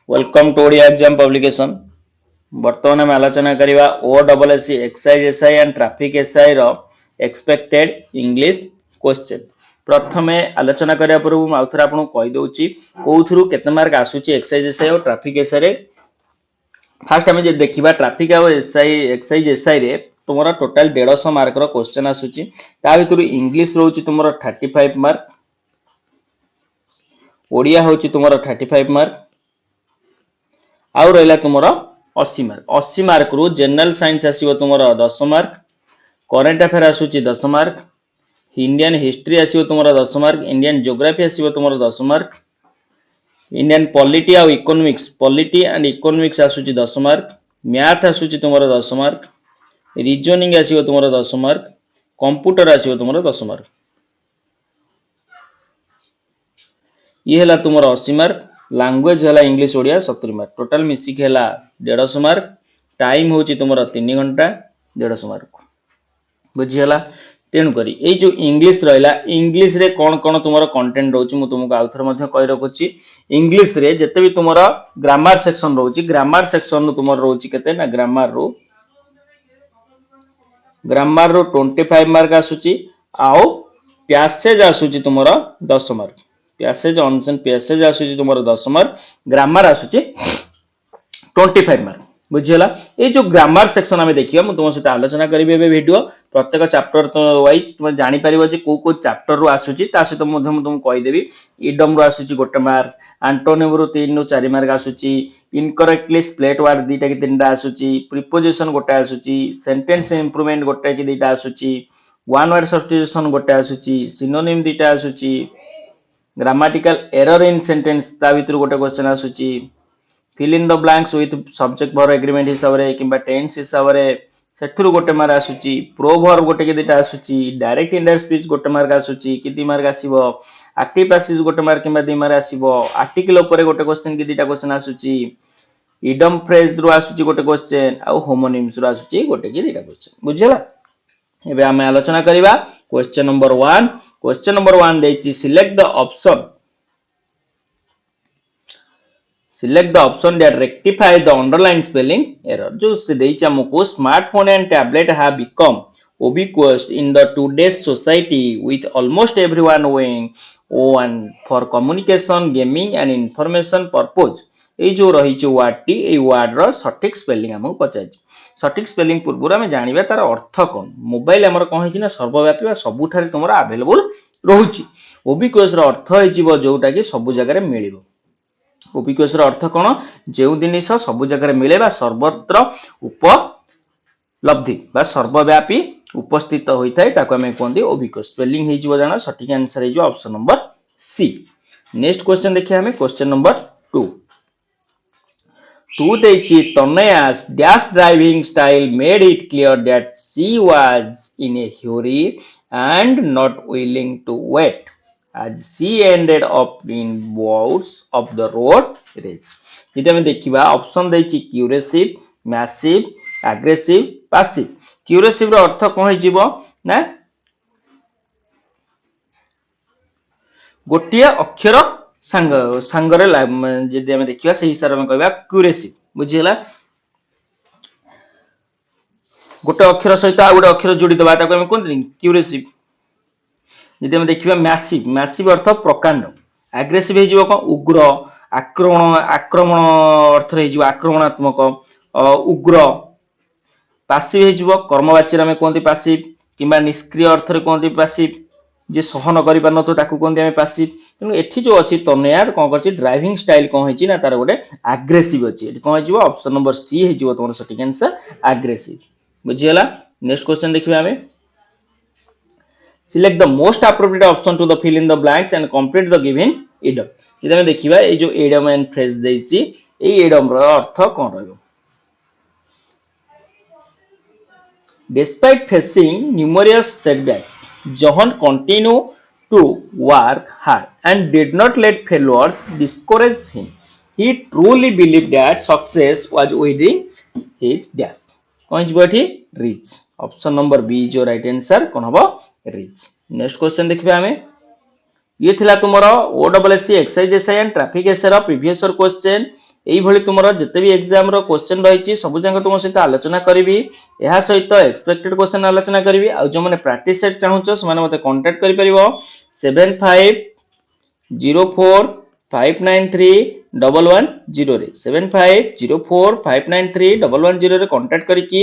Welcome to Odia exam publication. बर्तमान आम आलोचना करवा OSSC excise SI and traffic SI रो एक्सपेक्टेड इंग्लिश क्वेश्चन। प्रथमे आलोचना करने पूर्व आउ थे आपको कही दूची कौन केते मार्क आसूची एक्साइज एसआई और ट्रैफिक एसआई रे। फास्ट आम देखा ट्रैफिक और एसआई एक्साइज एसआई रे तुम टोटाल 150 मार्क रो क्वेश्चन आसूची। ता भितर इंग्लिश रोची तुम 35 मार्क, ओडिया होची तुम 35 मार्क, आउ रहा तुम 80 मार्क। 80 मार्क रु जनरल साइंस आसो तुम 10 मार्क, करेन्ट अफेयर आसूची 10 मार्क, इंडियन हिस्ट्री आसो तुम 10 मार्क, इंडियन ज्योग्राफी आसो तुम 10 मार्क, इंडियन पॉलिटी आउ इकोनॉमिक्स पॉलिटी एंड इकोनॉमिक्स आसूची 10 मार्क, मैथ आसूची तुम 10 मार्क, रीजनिंग आसो तुम 10 मार्क, कंप्यूटर आसो तुम 10 मार्क। ये है तुम 80 मार्क। लैंग्वेज है इंग्लिश ओडिया 70 मार्क। टोटाल मिसिक है 150 मार्क। टाइम हूँ तुम 3 घंटा 150 मार्क बुझीगला। तेणुक ये जो इंग्लिश रहा इंग्लिश रे कौन कौन तुम कंटेंट रोच मुझे तुमको आउ थे कही रखुच्छी। इंग्लिश रे जिते भी तुम ग्रामर सेक्शन रोच ग्रामर सेक्शन तुम रोच के ग्रामर रू 25 मार्क आसूची। आउ पैसेज आसूची तुम 10 मार्क। पैसेज ऑनसेन पैसेज आसूची तुम 10 मार्क, ग्रामर आसूची 25 मार्क बुझीगला। ये जो ग्रामर सेक्शन आम देखिए मुझे तुम सहित आलोचना करी वीडियो प्रत्येक चैप्टर वाइज तुम जापर कौ चैप्टर रु आसूची सहित तुमको कहीदेवी। इडम रु आसूची 1 मार्क, आंटोनिम रु 3 रु 4 मार्क आसूची, इनकरेक्टली स्प्लिट वर्ड 2 कि 3 आसूची, प्रीपोजिशन 1 आसूची, सेंटेंस इंप्रूवमेंट 1 कि 2 आसूची, वन वर्ड सब्स्टिट्यूशन 1 आसूची, सिनोनिम 2 आसूची, ग्रामेटिकल एरर इन सेंटेंस ता भीतर 1 क्वेश्चन आसूची, fill in the blanks with subject verb agreement हिसाब रे किंबा टेंस हिसाब रे सेथुरु 1 मार्क आसूची, प्रोवर्ब 1 कि 2 आसूची, डायरेक्ट इनडायरेक्ट स्पीच 1 मार्क आसूची कि मार्क आसीबो, एक्टिव पैसिव 1 मार्क किंबा 2 मार्क आसीबो, आर्टिकल ऊपर 1 क्वेश्चन कि 2 क्वेश्चन आसूची, इडम फ्रेज रु आसूची 1 क्वेश्चन आ होमोनिम्स रु आसूची 1 कि 2 क्वेश्चन बुझिला। एबे आमे आलोचना करिबा क्वेश्चन नंबर 1। क्वेश्चन नंबर 1 देछि select the option that rectify the underlying spelling error। जो से देछि हमको smartphone and tablet have become ubiquitous in the today's society with almost everyone knowing one for communication, gaming and information purpose। এই जो रही word T a word रो सठिक spelling हमको पचाई। सठिक स्पेलिंग पूर्व आम जाना तार अर्थ कौन। मोबाइल आमर कौन है सर्वव्यापी सबुठ तुम आवेलेबल रोचे। उबिक्यूअस अर्थ हो जोटा कि सब जगह मिल। उबिक्यूअस अर्थ कौन जो जिनिस सब जगह मिले सर्वत्र उपलब्धि सर्वव्यापी उपस्थित होता है आम कहते उबिक्यूअस। स्पेलिंग हो जाना सठिक आंसर हो option number C. Next question देखिए हमें question number 2। Tanaya's dash driving style made it clear that she was in a hurry and not willing to wait as she ended up in bouts of the road race। ये हमें देखिबा option देछि क्यूरेसिव, massive, aggressive, passive. क्यूरेसिव रो अर्थ कोन हिजिबो ना गोटिए अक्षर सांगरे जदि आम देखा से हिसाब से कहवा क्यूरेसिव बुझीगला। गोटे अक्षर सहित आ गोटे अक्षर जोड़ी दबा कहते क्यूरेसिव। जदि आम देखा मैसिव, मैसिव अर्थ प्रकांड। एग्रेसिव हो उग्र आक्रमण अर्थ आक्रमणात्मक उग्र। पैसिव हो कर्मवाच्य आम कहते पैसिव किंबा निष्क्रिय अर्थ कहते पैसिव। जे सहन करि पार नथो ताकू कहते आमे पैसिव। तेणु एठी जो अछि तनयार कोन करछि ड्राइविंग स्टाइल कोन होइछि ना तार गोटे एग्रेसिव अछि। एठी कोन हिजिबो ऑप्शन नंबर सी हिजिबो तमरो सटीक आंसर एग्रेसिव बुझियला। नेक्स्ट क्वेश्चन देखिबा हमें select the most appropriate option to the fill in the blanks and complete the given idiom. इदे हम देखिबा ए जो इडम एंड फ्रेज देछि ए इडम रो अर्थ कोन रहबो। Despite facing numerous setbacks, Johan continued to work hard and did not let failures discourage him. He truly believed that success was within his dash। कौन जी reach। Option number B जो right answer कौन हम reach। Next question देखिए हमें ये थिला तुमरो OSSC excise SI and traffic SI रो प्रीवियस क्वेश्चन। এইଭଳି ତୁମର ଯେତେ ବି ଏକ୍ଜାମ ର କ୍ୱେଶ୍ଚନ ରହିଛି ସବୁ ଯାକ ତୁମ ସହିତ ଆଲୋଚନା କରିବି। ଏହା ସହିତ ଏକ୍ସପେକ୍ଟେଡ କ୍ୱେଶ୍ଚନ ଆଲୋଚନା କରିବି। ଆଉ ଯେଉଁମାନେ ପ୍ରାକ୍ଟିସ ସେଟ୍ ଚାହୁଁଛ ସେମାନେ ମୋତେ କଣ୍ଟାକ୍ଟ କରିପାରିବ 7504593110 ରେ 7504593110 ରେ କଣ୍ଟାକ୍ଟ କରିକି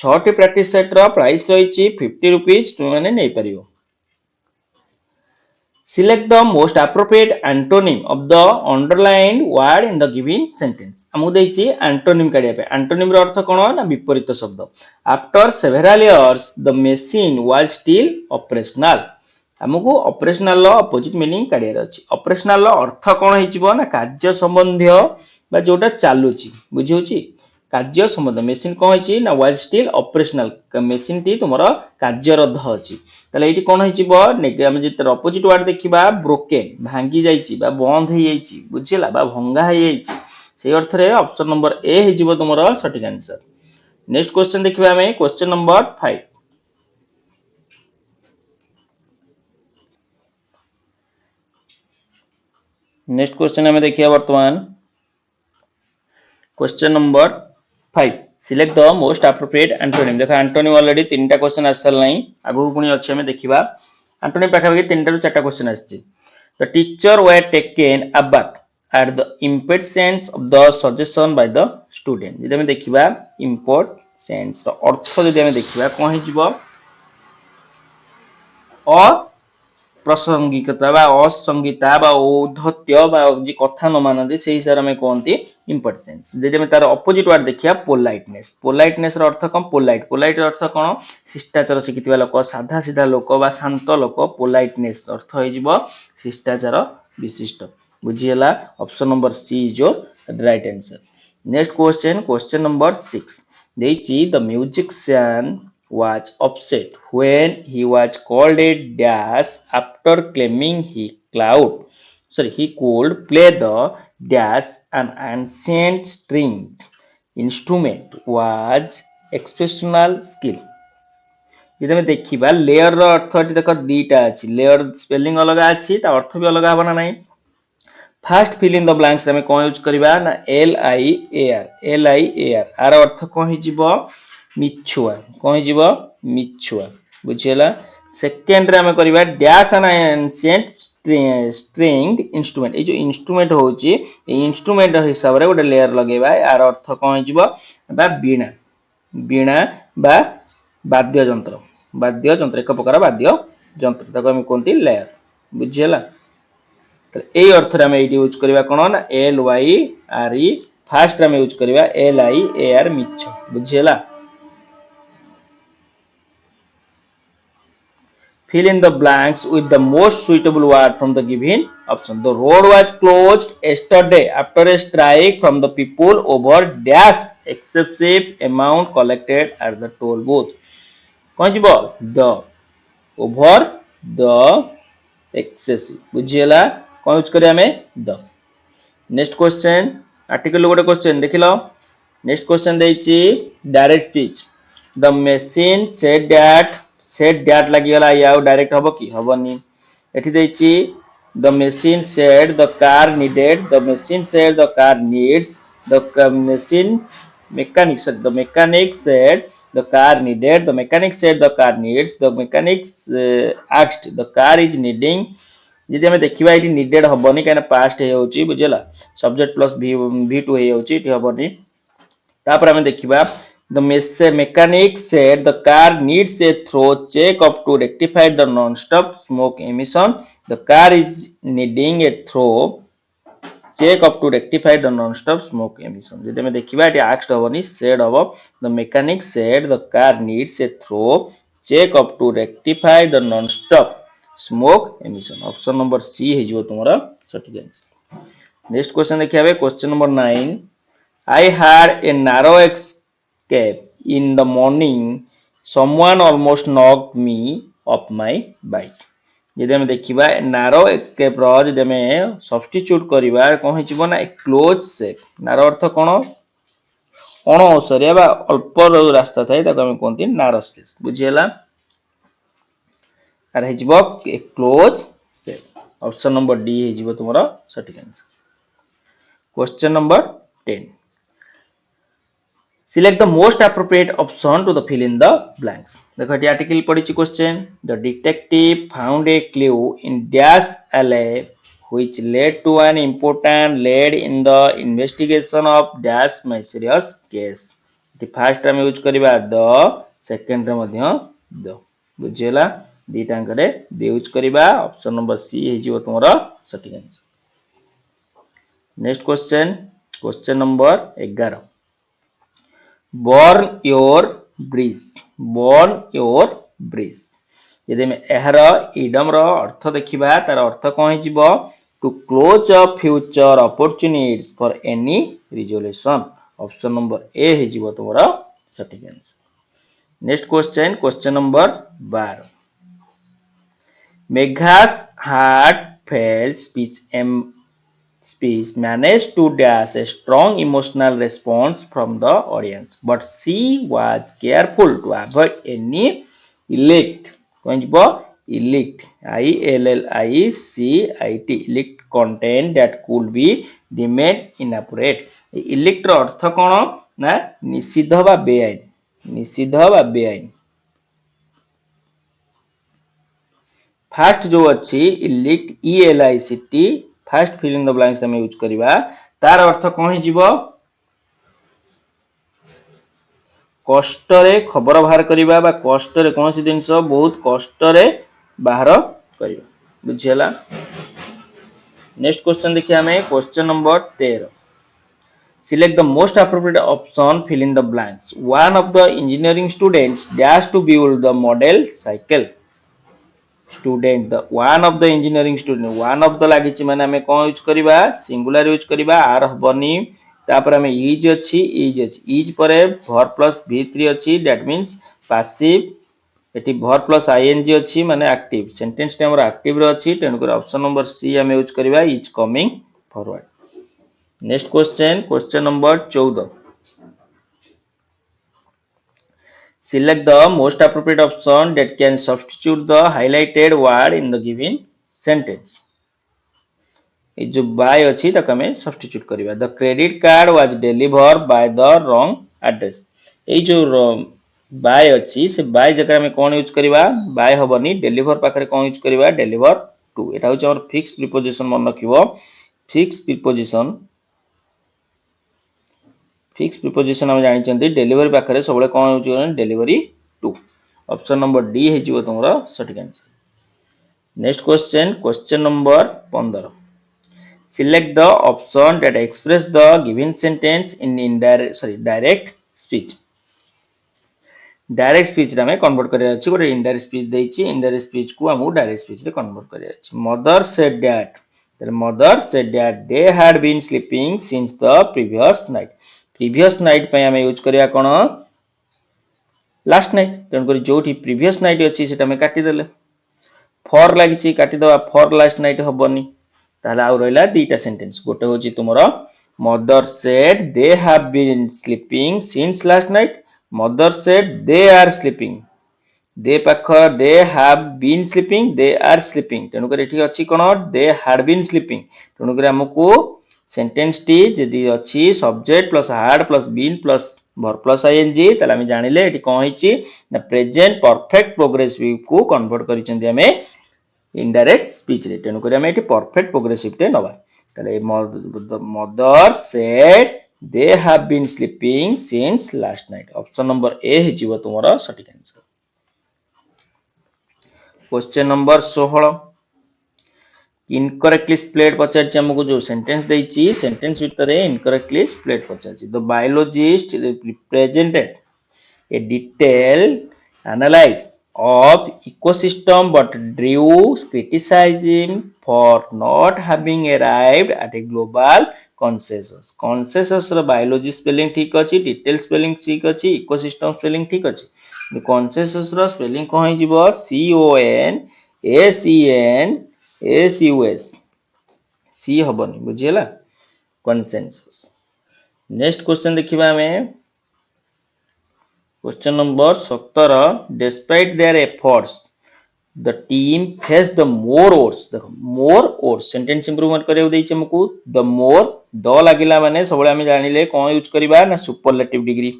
6ଟି ପ୍ରାକ୍ଟିସ ସେଟ୍ ର ପ୍ରାଇସ୍ ରହିଛି 50 ରୁପିଜ ତୁମମାନେ ନେଇପାରିବ। Select the most appropriate antonym of the underlined word in the given sentence. ଆମକୁ ଦେଇଛି antonym କାଢିବା ପାଇଁ। antonym ର ଅର୍ଥ କ'ଣ ନା ବିପରୀତ ଶବ୍ଦ। After several years the machine was still operational. ଆମକୁ operational ର opposite meaning କାଢିବାର ଅଛି। operational ର ଅର୍ଥ କ'ଣ ହେଇଯିବ ନା କାର୍ଯ୍ୟ ସମ୍ବନ୍ଧୀୟ ବା ଯୋଉଟା ଚାଲୁଛି ବୁଝି ହଉଛି। କାର୍ଯ୍ୟ ସମ୍ବନ୍ଧ ମେସିନ୍ କ'ଣ ହେଇଛି ନା was still operational ମେସିନ୍ ଟି ତୁମର କାର୍ଯ୍ୟରତ ଅଛି। ତାହେଲେ ଏଇଠି କ'ଣ ହେଇଯିବ ଆମେ ଯଦି ତାର ଅପୋଜିଟ ୱାର୍ଡ ଦେଖିବା ବ୍ରୋକେନ୍ ଭାଙ୍ଗି ଯାଇଛି ବା ବନ୍ଦ ହେଇଯାଇଛି ବୁଝିଲା ବା ଭଙ୍ଗା ହେଇଯାଇଛି ସେଇ ଅର୍ଥରେ ଅପସନ ନମ୍ବର ଏ ହେଇଯିବ ତୁମର ସଠିକ ଆନ୍ସର। ନେକ୍ସଟ କ୍वेଶ୍ଚନ ଦେଖିବା ଆମେ କ୍वेଶ୍ଚନ ନମ୍ବର 5। नेक्स्ट क्वेश्चन हमें देखिए वर्तमान question number 5 select the most appropriate antonym. देखो एंटोनिम ऑलरेडी 3टा क्वेश्चन आसल नहीं आगु पुनी अछि हमें देखिबा एंटोनिम पाखा पाखी 3टा रु 4टा क्वेश्चन आछि। The teacher were taken aback at the importance of the suggestion by the student. जदि हमें देखिबा इम्पोर्टेंस रो अर्थ जदि हमें देखिबा कोन हिजबो अ प्रसंगिकता बा असंगीता बा औद्धत्य बा जे कथा न मानते से हिसाब में कहते इम्पोर्टेंस। जदि हम तार अपोजिट वर्ड देखिया पोलाइटनेस। पोलाइटनेस रो अर्थ कौन पोलाइट पोलाइट अर्थ कौन शिष्टाचार शिखिथिबा लोक साधा सीधा लोक बा शांत लोक पोलाइटनेस अर्थ हो जिवो शिष्टाचार विशिष्ट बुझियला। Option number C is your right answer. Next question question number 6 देछि the musician was upset when he was called a dash after claiming he could play the dash an ancient stringed instrument was exceptional skill। जदि हमें देखिबा layer रो अर्थ eighty देखो दीटा अछि layer spelling अलग अछि ता अर्थ भी अलग हबना नाही। First fill in the blanks हमें कोन यूज करबा ना LIAR आर अर्थ कोन हि जिवो मिछुआ कोन जीव मिछुआ बुझियला। सेकेंड रे हम करबा dash an ancient stringed instrument. ए जो इंस्ट्रूमेंट होची ए इंस्ट्रूमेंट हिसाब रे गोटे लेयर लगेबा यार अर्थ कोन जीव बा बीणा बीणा बा वाद्य यंत्र एक प्रकार वाद्य यंत्र ताको हम कोनती लेयर बुझियला। तो ए अर्थ रे हम एटी यूज करबा कोन ना LYRE फर्स्ट रे हम यूज करबा LIAR मिछ बुझियला। Fill in the blanks with the most suitable word from the given option. The road was closed yesterday after a strike from the people over dash excessive amount collected at the toll booth. कौन जीवो the over the excessive बुझियला कौन use करिया हमें the। Next question article गोटे question देखिलो। Next question देछि direct speech the machine said that लगी गला याउ डायरेक्ट हबो की हबनी। एठी देछि the machine said the car needed the machine said the car needs the machine mechanic said the mechanic said the car needed the mechanic said the car needs the mechanic asked the car is needing. जदि हमें देखिबा एठी needed हबनी काना past हे होची बुझियला subject plus V2 हे होची एठी हबनी। तापर हमें देखिबा the mechanic said the car needs a thorough check-up to rectify the non-stop smoke emission. The car is needing a thorough check-up to rectify the non-stop smoke emission. जदि हमें देखिबा एठी asked हबनी said हबो the mechanic said the car needs a thorough check-up to rectify the non-stop smoke emission. Option number C हे जिवो तुमरा सठिक answer. Next question देखियाबे question number 9 I had a narrow escape in the morning someone almost knocked me off my bike। जदि हम देखिबा नारो escape रो जदि हम सब्स्टिट्यूट करिबा कोन हिचिबो ना क्लोज शेप। नारो अर्थ कोन कोन ओसरिया बा अल्प रास्ता थाए ताको हम कोनती नारो स्पेस बुझियला। आर हिचिबो close shape option number D हिचिबो तुमरो सठिक answer. Question number 10. Select the most appropriate option to the fill in the blanks. देखो ये आर्टिकल पढ़ी question. The detective found a clue in dash alley which led to an important lead in the investigation of dash mysterious case. The first time use करिबा the, second रे मध्य the. बुझियला दीटा अंकरे the use करिबा. Option number C हे जिवो तुमरो सटीक answer. Next question number 11. Burn your bridge. Burn your bridge. यदि मैं एहर idem रो अर्थ देखिबा तार अर्थ कोन हे जिवो to close a future opportunities for any resolution. Option number A हे जिवो तोरा सटीक answer. Next question number 12. Megha's heartfelt speech managed to dash a strong emotional response from the audience, but she was careful to avoid any illicit illicit content that could be deemed inappropriate. Illicit अर्थ कौन ना निषिद्ध बा बेआईन. Fast जो अच्छी illicit ELICT fast filling the blanks हम use करिबा तार अर्थ कोन हे जीवो कष्ट रे खबर बाहर करिबा बा कष्ट रे कोनसी जिंस बहुत कष्ट रे बाहर करिबा. बुझियला. नेक्स्ट क्वेश्चन देखिया हमें question number 13. Select the most appropriate option, fill in the blanks. One of the engineering students dash to build the model cycle. Student the one of the engineering student one of the लागिची माने हमें कोन use करिबा singular use करिबा आर हबनी तापर हमें इज इज परे वर्ब प्लस v3 अछि दैट मींस पैसिव एटी वर्ब प्लस आईएनजी अछि माने एक्टिव सेंटेंस टे हमर एक्टिव रे अछि तेनु कर ऑप्शन नंबर सी हमें यूज करिबा is coming forward. Next question number 14. Select the most appropriate option that can substitute the highlighted word in the given sentence. ये जो by अच्छी तक हमें substitute करिबा. The credit card was delivered by the wrong address. ये जो by अच्छी से by जगह हमें कौन यूज करिबा by हबनी deliver पाखरे कौन यूज करिबा deliver to. एटा होची हमर fixed preposition मन रखिबो. फिक्स प्रिपोजिशन हम जानि चंदी डेलीवरी पाखरे सबले कोन होची delivery to. Option number D हे जिवो तमरा सटीक answer. Next question number 15. Select the option that express the given sentence in direct speech. Direct speech रे हमें कन्वर्ट करिया अछि गोटे इनडायरेक्ट स्पीच देछि इनडायरेक्ट स्पीच को हम डायरेक्ट स्पीच रे कन्वर्ट करिया अछि. Mother said that they had been sleeping since the previous night. Previous night पे हमें यूज करिया कोन लास्ट नाइट तेन करी जोठी प्रीवियस नाइट अछि सेटा हमें काटी देले फॉर लागिछि काटी दबा फॉर लास्ट नाइट हबनी ताले आ रहला दीटा सेंटेंस गोटे होची तुमरो mother said they have been sleeping since last night mother said they are sleeping they पाख they have been sleeping they are sleeping तेनु करी एठी अछि कोन दे हैड बीन स्लीपिंग तेनु करी हमकु सेंटेंस टी जदी अछि subject plus had plus been plus verb plus ING तले हम जानिले एठी कोन हिची ना प्रेजेंट परफेक्ट प्रोग्रेसिव को कन्वर्ट करिसेंती हमें इनडायरेक्ट स्पीच रे तेनु करी हमें एठी परफेक्ट प्रोग्रेसिव टे नबा तले mother said they have been sleeping since last night. Option number A हिजिवो तुमरा सटीक answer. Question number 16. Incorrectly split पचारछि हमको जो सेंटेंस देछि सेंटेंस भितरे इनकरेक्टली स्प्लिट पचारछि. The biologist presented a detail analyse of ecosystem but drew criticism for not having arrived at a global consensus. Consensus ର biology spelling ठीक अछि detail spelling ठीक अछि ecosystem spelling ठीक अछि consensus ର spelling कोन हे जिवो CONSENSUS C हबनी बुझियला consensus. Next question देखिबा हमें question number 17. Despite their efforts the team face the more oats देखो मोर ओट्स सेंटेंस इंप्रूवमेंट करियो देइछ हमकु द मोर द लागिला माने सबले हम जानिले कोन यूज करबा ना सुपरलेटिव डिग्री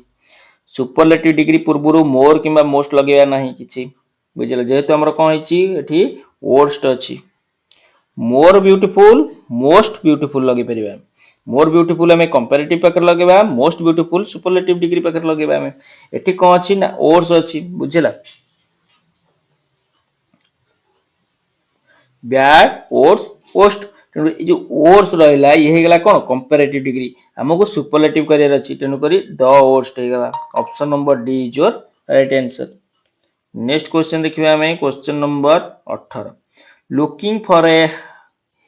सुपरलेटिव डिग्री पूर्वरु मोर किंबा मोस्ट लगेया नाही किछि बुझिले जेहेतु हमर कोन हिची एठी ओट्स अछि मोर ब्यूटीफुल मोस्ट ब्यूटीफुल लगे परिबा मोर ब्यूटीफुल हमें कंपैरेटिव पाकर लगेबा मोस्ट ब्यूटीफुल सुपरलेटिव डिग्री पाकर लगेबा हमें एठी कोन अछि ना ओट्स अछि बुझिला बैड ओट्स पोस्ट तेणु जो ओट्स रहिला ये हेगला कोन कंपैरेटिव डिग्री हमको सुपरलेटिव करियर अछि तेणु करी द ओट्स हेगला option number D is your right answer next question देखिबा हमें question number 18 looking for a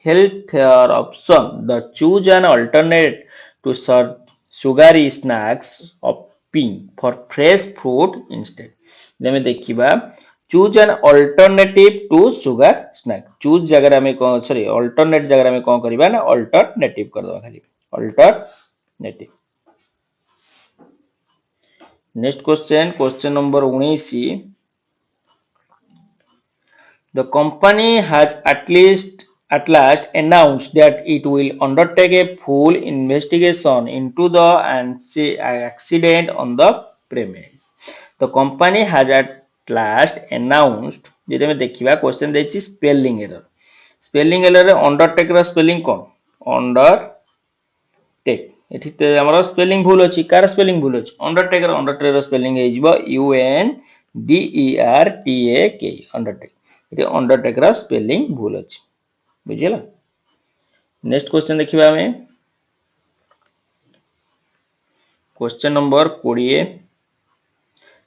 healthier option the choose an alternate to sugary snacks opting for fresh fruit instead जेमे देखिबा choose an alternative to sugar snack choose जगह हमें कौन sorry alternate जगह हमें कौन करिबा ना alternative कर दवा खाली alternative next question question number 19 the company has at last announced that it will undertake a full investigation into the accident on the premise. The company has at last announced जेदे में देखिबा question देछि spelling error रे undertake रा spelling कोन undertake एठी ते हमर spelling भूल अछि कार स्पेलिंग भूल अछि अंडरटेक रा स्पेलिंग हे जिवो UNDERTAK अंडरटेक एठी अंडरटेक रा स्पेलिंग भूल अछि बुझिला नेक्स्ट क्वेश्चन देखिबा हमें question number 20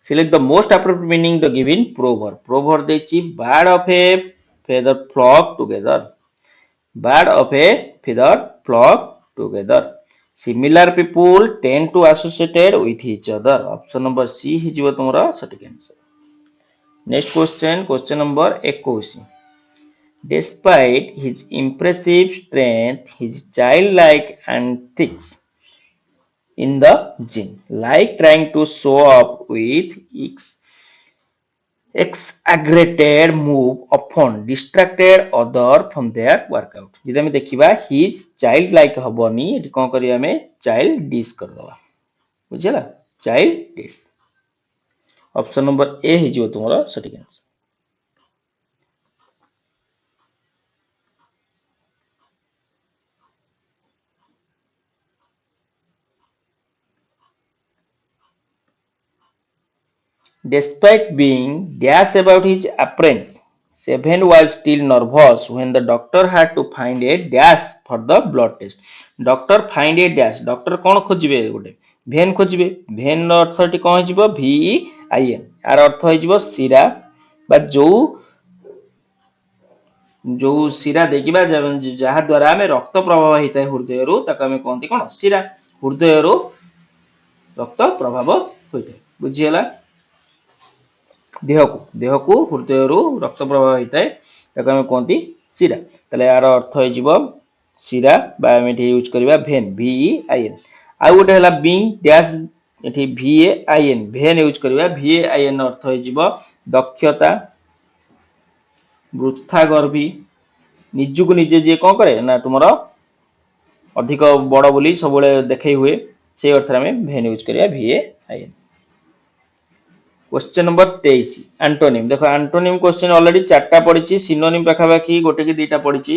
select the most appropriate meaning the given proverb देछि bird of a feather flock together similar people tend to associated with each other option number C hi jibo tomara सटीक answer next question number 21 Despite his impressive strength, his childlike antics in the gym, like trying to show up with exaggerated move, often distracted others from their workout. जिधर में देखिबा his childlike हबनी एठी कोन करिया में childish कर दवा बुझिला childish option number ए हि जो तुम्हारा सटीक answer Despite being dash about his appearance, Seven was still nervous when the doctor had to find a dash for the blood test. Doctor find a dash. Doctor कौन खोजिबे गोटे भेन खोजिबे भेन अर्थटी कौन हिजिबो VEIN यार अर्थ हिजिबो सिरा बा जो सिरा देखिबा जहा द्वारा हमें रक्त प्रवाह होता है हृदय रु ताको हमें कहते कौन सिरा हृदय रु रक्त प्रवाह होता है बुझियला देह को हृदय रु रक्त प्रवाह होता है ताको हमें कहते सिरा तले यार अर्थ हिजिबो सिरा बा हम एठी यूज करबा भेन VEIN आ गोटे हला बीइंग डैश एठी VAIN भेन यूज करबा VAIN अर्थ हिजिबो दक्षता वृथा गर्भी निजु को निजे जे कोन करे ना तुमरो अधिक बड़ बोली सब देखै हुए से अर्थ में भेन यूज करबा VAIN क्वेश्चन नंबर 23 एंटोनिम देखो एंटोनिम क्वेश्चन ऑलरेडी चारटा पडिची सिनोनिम पाखापाखी गोटे की दुईटा पडिची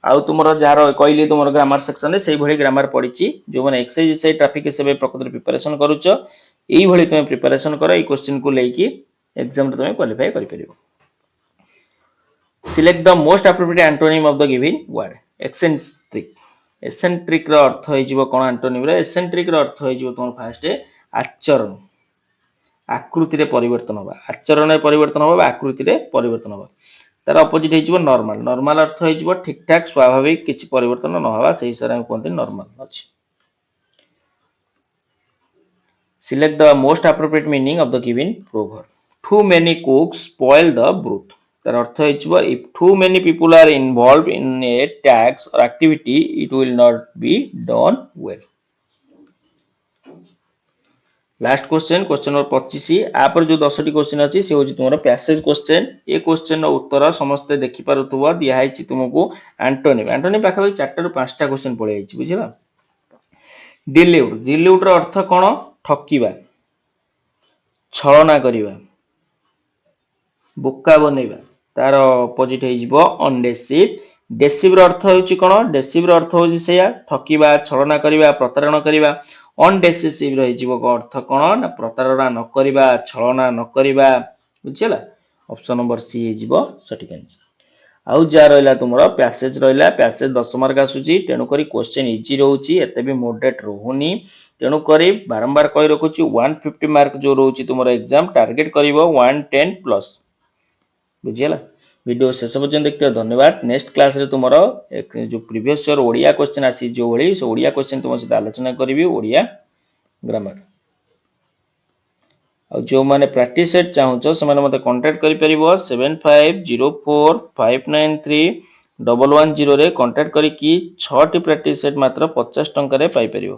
आउ तुमरो जार कहली तुमरो ग्रामर सेक्शन रे सेही भली ग्रामर पडिची जो माने एक्सरसाइज से ट्रैफिक से प्रकृति प्रिपरेशन करूछ एही भली तुमे प्रिपरेशन करो ए क्वेश्चन को लेकी एग्जाम रे तुमे क्वालीफाई करि परिबो select the most appropriate antonym of the given word eccentric रो अर्थ होई जिवो कोन एंटोनिम रे एसेंट्रिक रो अर्थ होई जिवो तुम फास्ट आचरण आकृति रे परिवर्तन होबा आचरण रे परिवर्तन होबा आकृति रे परिवर्तन होबा तार अपोजिट हेजिबो नॉर्मल नॉर्मल अर्थ हेजिबो ठीक ठाक स्वाभाविक किछि परिवर्तन न होबा सेही सरे हम कोनते नॉर्मल अछि select the most appropriate meaning of the given proverb too many cooks spoil the broth तार अर्थ हेजिबो if too many people are involved in a task or activity it will not be done well last question question number 25 आपर जो 10टी question अच्छी से हूँ तुम passage question ए question उत्तर समस्ते देखिपे दिखाई तुमको आंटोनिम आंटोनिम पाखापाखि 4 ରୁ 5टा क्वेश्चन पड़े बुझा डिल्यूड डिल्यूड अर्थ कौन ठकिबा छलना करिबा बोका बनैबा तार अपोजिट हो अनडेसिव डेसिव अर्थ होची कौन डेसिव अर्थ होची सेया ठकिबा छलना करिबा प्रतारण करिबा अनडेसिसिव रहिजिवो अर्थ कौन ना प्रतारणा न करिबा छलना न करिबा बुझिला ऑप्शन नंबर सी हेजिवो सठिक आंसर आउ जा रहिला तुमरो पैसेज रहिला पैसेज 10 मार्क आसुची तेनु करी क्वेश्चन इजी रहउची एते भी मॉडरेट रहउनी तेनु करी बारंबार कहि रखुची 150 मार्क जो रहउची तुमरो एग्जाम टारगेट करिवो 110 प्लस बुझिला वीडियो शेष पर्यंत देखते धन्यवाद नेक्स्ट क्लास रे तुमरो जो प्रीवियस ईयर ओडिया क्वेश्चन आसी जो ओडी से ओडिया क्वेश्चन तुम सहित आलोचना करिवि ओडिया ग्रामर और जो माने प्रैक्टिस सेट चाहूछ से माने मते कांटेक्ट करि परिबो 7504593110 रे कांटेक्ट करी कि 6 टी प्रैक्टिस सेट मात्र 50 टंका रे पाई परिबो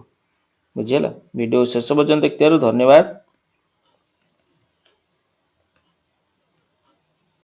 बुझिला वीडियो शेष पर्यंत देखते धन्यवाद।